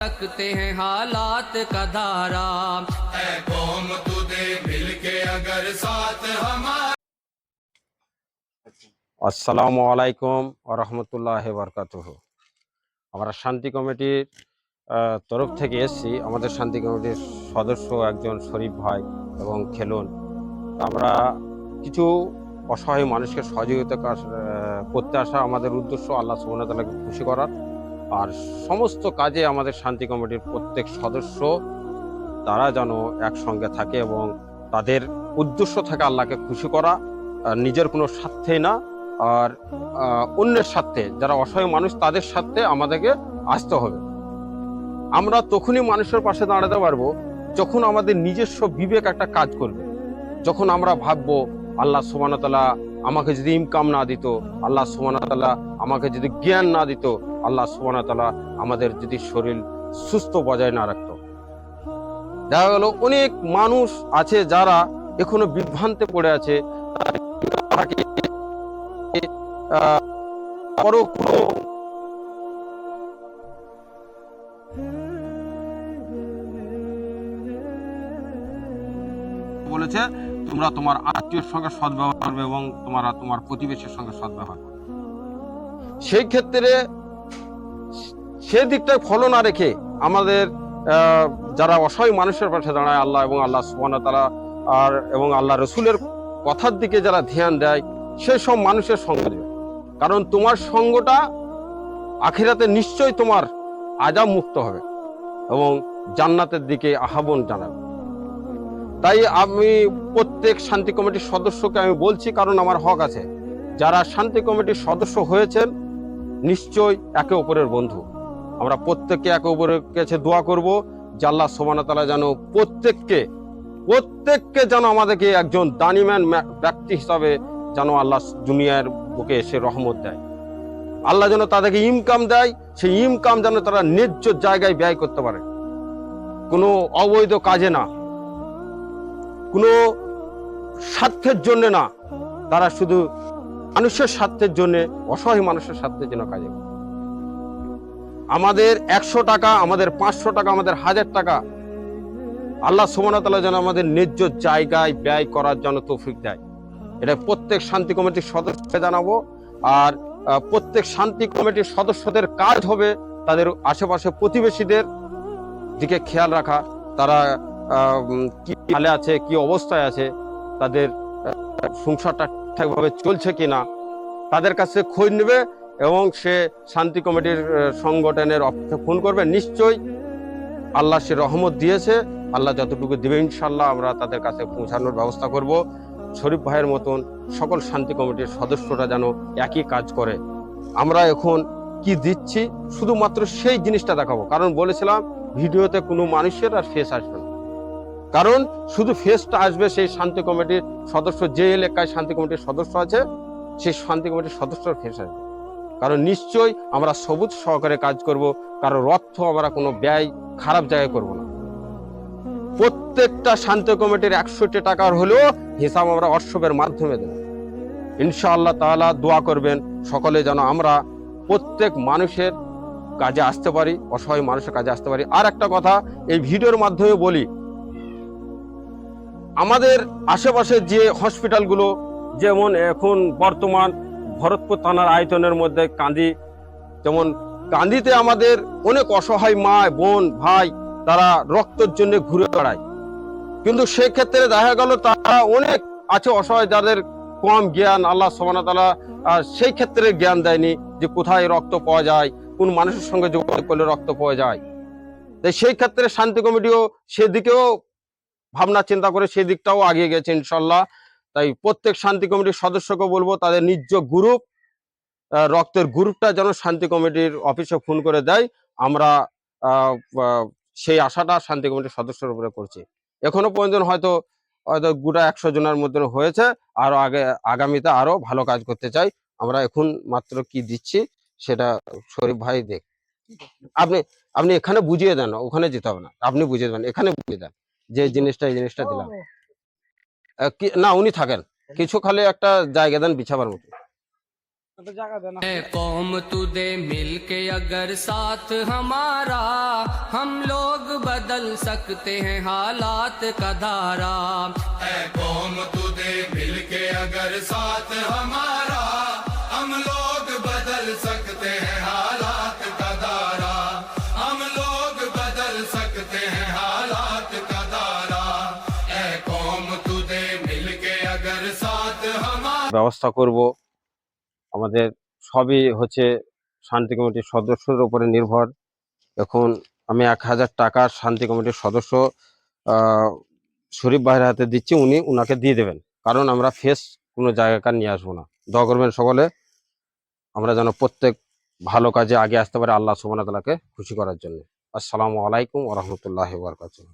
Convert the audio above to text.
सकते हैं हालात का धारा। ऐ कौम तुझे मिलके अगर साथ हमारे। আসসালামু আলাইকুম ওয়া রাহমাতুল্লাহি ওয়া বারাকাতুহু। আমরা শান্তি কমিটির তরফ থেকে এসেছি। আমাদের শান্তি কমিটির সদস্য একজন শরীফ ভাই এবং খেলুন। আমরা কিছু অসহায় মানুষকে সহযোগিতা করতে আসা আমাদের উদ্দেশ্য আল্লাহ সুবহানাহু ওয়া তাআলাকে খুশি করার। আর সমস্ত কাজে আমাদের শান্তি কমিটির প্রত্যেক সদস্য তারা যেন একসঙ্গে থাকে এবং তাদের উদ্দেশ্য থাকে আল্লাহকে খুশি করা, নিজের কোনো স্বার্থে না। আর অন্যের স্বার্থে, যারা অসহায় মানুষ তাদের স্বার্থে আমাদেরকে আসতে হবে। আমরা তখনই মানুষের পাশে দাঁড়াতে পারবো যখন আমাদের নিজস্ব বিবেক একটা কাজ করবে। যখন আমরা ভাববো আল্লাহ সুবহানাহু ওয়া তাআলা আমাকে যদি ইনকাম না দিত, আল্লাহ সুবহানাহু ওয়া তাআলা আমাকে যদি জ্ঞান না দিত, আল্লাহ সুবহানাহু ওয়া তাআলা আমাদের যদি শরীর সুস্থ বজায় না রাখতো। দেখা গেল অনেক মানুষ আছে যারা এখনো বিভ্রান্তে পড়ে আছে, বলেছে তোমরা তোমার আত্মীয়ের সঙ্গে সদ্ব্যবহার করবে এবং তোমার প্রতিবেশীর সঙ্গে সদ্ব্যবহার করবে। সেই ক্ষেত্রে সেদিকটায় ফলো না রেখে আমাদের যারা অসহায় মানুষের পাশে দাঁড়ায়, আল্লাহ এবং আল্লাহ সুবহানাহু ওয়া তাআলা আর এবং আল্লাহ রসুলের কথার দিকে যারা ধ্যান দেয়, সেই সব মানুষের সঙ্গ দেবে। কারণ তোমার সঙ্গটা আখিরাতে নিশ্চয়ই তোমার আযাব মুক্ত হবে এবং জান্নাতের দিকে আহ্বান জানাবে। তাই আমি প্রত্যেক শান্তি কমিটির সদস্যকে আমি বলছি, কারণ আমার হক আছে, যারা শান্তি কমিটির সদস্য হয়েছেন নিশ্চয়ই একে অপরের বন্ধু। আমরা প্রত্যেককে একে অপরের কাছে দোয়া করব যে আল্লাহ সুবহানাহু ওয়া তাআলা যেন প্রত্যেককে যেন আমাদেরকে একজন দানিমান ব্যক্তি হিসাবে যেন আল্লাহ দুনিয়ার বুকে এসে রহমত দেয়। আল্লাহ যেন তাদেরকে ইনকাম দেয়, সেই ইনকাম যেন তারা ন্যায্য জায়গায় ব্যয় করতে পারে, কোনো অবৈধ কাজে না, কোনো স্বার্থের জন্য না। তারা শুধু মানুষের স্বার্থের জন্য, অসহায় মানুষের স্বার্থের জন্য কাজে। আমাদের 100 টাকা, আমাদের 500 টাকা, আমাদের 1000 টাকা আল্লাহ সুবহানাহু ওয়া তাআলা যেন আমাদের ন্যায্য জায়গায় ব্যয় করার জন্য তৌফিক দেয়। এটা প্রত্যেক শান্তি কমিটির সদস্যকে জানাবো। আর প্রত্যেক শান্তি কমিটির সদস্যদের কাজ হবে তাদের আশেপাশে প্রতিবেশীদের দিকে খেয়াল রাখা, তারা কি হালে আছে, কি অবস্থায় আছে, তাদের সংসারটা ঠিকভাবে চলছে কিনা তাদের কাছে খোঁজ নেবে এবং সে শান্তি কমিটির সংগঠনের অফিসে ফোন করবে। নিশ্চয়ই আল্লাহ সে রহমত দিয়েছে, আল্লাহ যতটুকু দেবে ইনশাল্লাহ আমরা তাদের কাছে পৌঁছানোর ব্যবস্থা করব। শরীফ ভাইয়ের মতন সকল শান্তি কমিটির সদস্যরা যেন একই কাজ করে। আমরা এখন কি দিচ্ছি শুধুমাত্র সেই জিনিসটা দেখাবো, কারণ বলেছিলাম ভিডিওতে কোনো মানুষের আর ফেস আসবে না, কারণ শুধু ফেসটা আসবে সেই শান্তি কমিটির সদস্য, যে এলাকায় শান্তি কমিটির সদস্য আছে সেই শান্তি কমিটির সদস্যর ফেস আসবে। কারণ নিশ্চয়ই আমরা সবুজ সহকারে কাজ করব, কারণ অর্থ আমরা কোনো ব্যয় খারাপ জায়গায় করব না। প্রত্যেকটা শান্তি কমিটির 100 টাকার হলেও হিসাব আমরা হোয়াটসঅ্যাপের মাধ্যমে দেব ইনশাআল্লাহ তাআলা। দোয়া করবেন সকলে যেন আমরা প্রত্যেক মানুষের কাজে আসতে পারি, অসহায় মানুষের কাজে আসতে পারি। আর একটা কথা এই ভিডিওর মাধ্যমে বলি, আমাদের আশেপাশে যে হসপিটালগুলো, যেমন এখন বর্তমান ভরতপুর থানার আয়তনের মধ্যে কান্দি, যেমন কান্দিতে আমাদের অনেক অসহায় মা, বোন, ভাই তারা রক্তের জন্য ঘুরে বেড়ায়, কিন্তু সেক্ষেত্রে দেখা গেল তারা অনেক আছে অসহায় যাদের কম জ্ঞান, আল্লাহ সুবহানাহু ওয়া তাআলা সেই ক্ষেত্রে জ্ঞান দেয়নি যে কোথায় রক্ত পাওয়া যায়, কোন মানুষের সঙ্গে যোগাযোগ করলে রক্ত পাওয়া যায়। তাই সেই ক্ষেত্রে শান্তি কমিটিও সেদিকেও ভাবনা চিন্তা করে সেই দিকটাও আগিয়ে গেছে ইনশাল্লাহ। তাই প্রত্যেক শান্তি কমিটির সদস্যকে বলবো তাদের নিজ গ্রুপ, রক্তের গ্রুপটা যেন শান্তি কমিটির অফিসে ফোন করে দেয়। আমরা সেই আশাটা শান্তি কমিটির সদস্যের উপরে করছি। এখনো পর্যন্ত হয়তো গোটা 100 জনের মধ্যে হয়েছে, আরো আগামীতে আরো ভালো কাজ করতে চাই। আমরা এখন মাত্র কি দিচ্ছি সেটা শরীফ ভাই দেখ। আপনি আপনি এখানে বুঝিয়ে দেন, ওখানে যেতে হবে না, আপনি বুঝিয়ে দেবেন, এখানে বুঝিয়ে দেন যে এই জিনিসটা দিলাম। না উনি থাকেন, কিছু খালি একটা জায়গা দেন বিছাবার মতো। है कौम तू दे मिल के अगर साथ हमारा, हम लोग बदल सकते हैं हालात का धारा। है कौम तू दे मिल के अगर साथ हमारा, हम लोग बदल सकते हैं हालात का धारा। हम लोग बदल सकते हैं हालात का धारा। है कौम तू दे मिल के अगर साथ हमारा। ব্যবস্থা করব। আমাদের সবই হচ্ছে শান্তি কমিটির সদস্যদের উপরে নির্ভর। এখন আমি 1000 টাকা শান্তি কমিটির সদস্য শরীফ ভাইয়ের হাতে দিচ্ছি, উনি উনাকে দিয়ে দেবেন, কারণ আমরা ফেস কোনো জায়গাকার নিয়ে আসবো না। দোয়া করবেন সকলে, আমরা যেন প্রত্যেক ভালো কাজে আগে আসতে পারে আল্লাহ সুবহানাহু ওয়া তাআলাকে খুশি করার জন্য। আসসালামু আলাইকুম ওয়া রাহমাতুল্লাহি ওয়া বারাকাতুহু।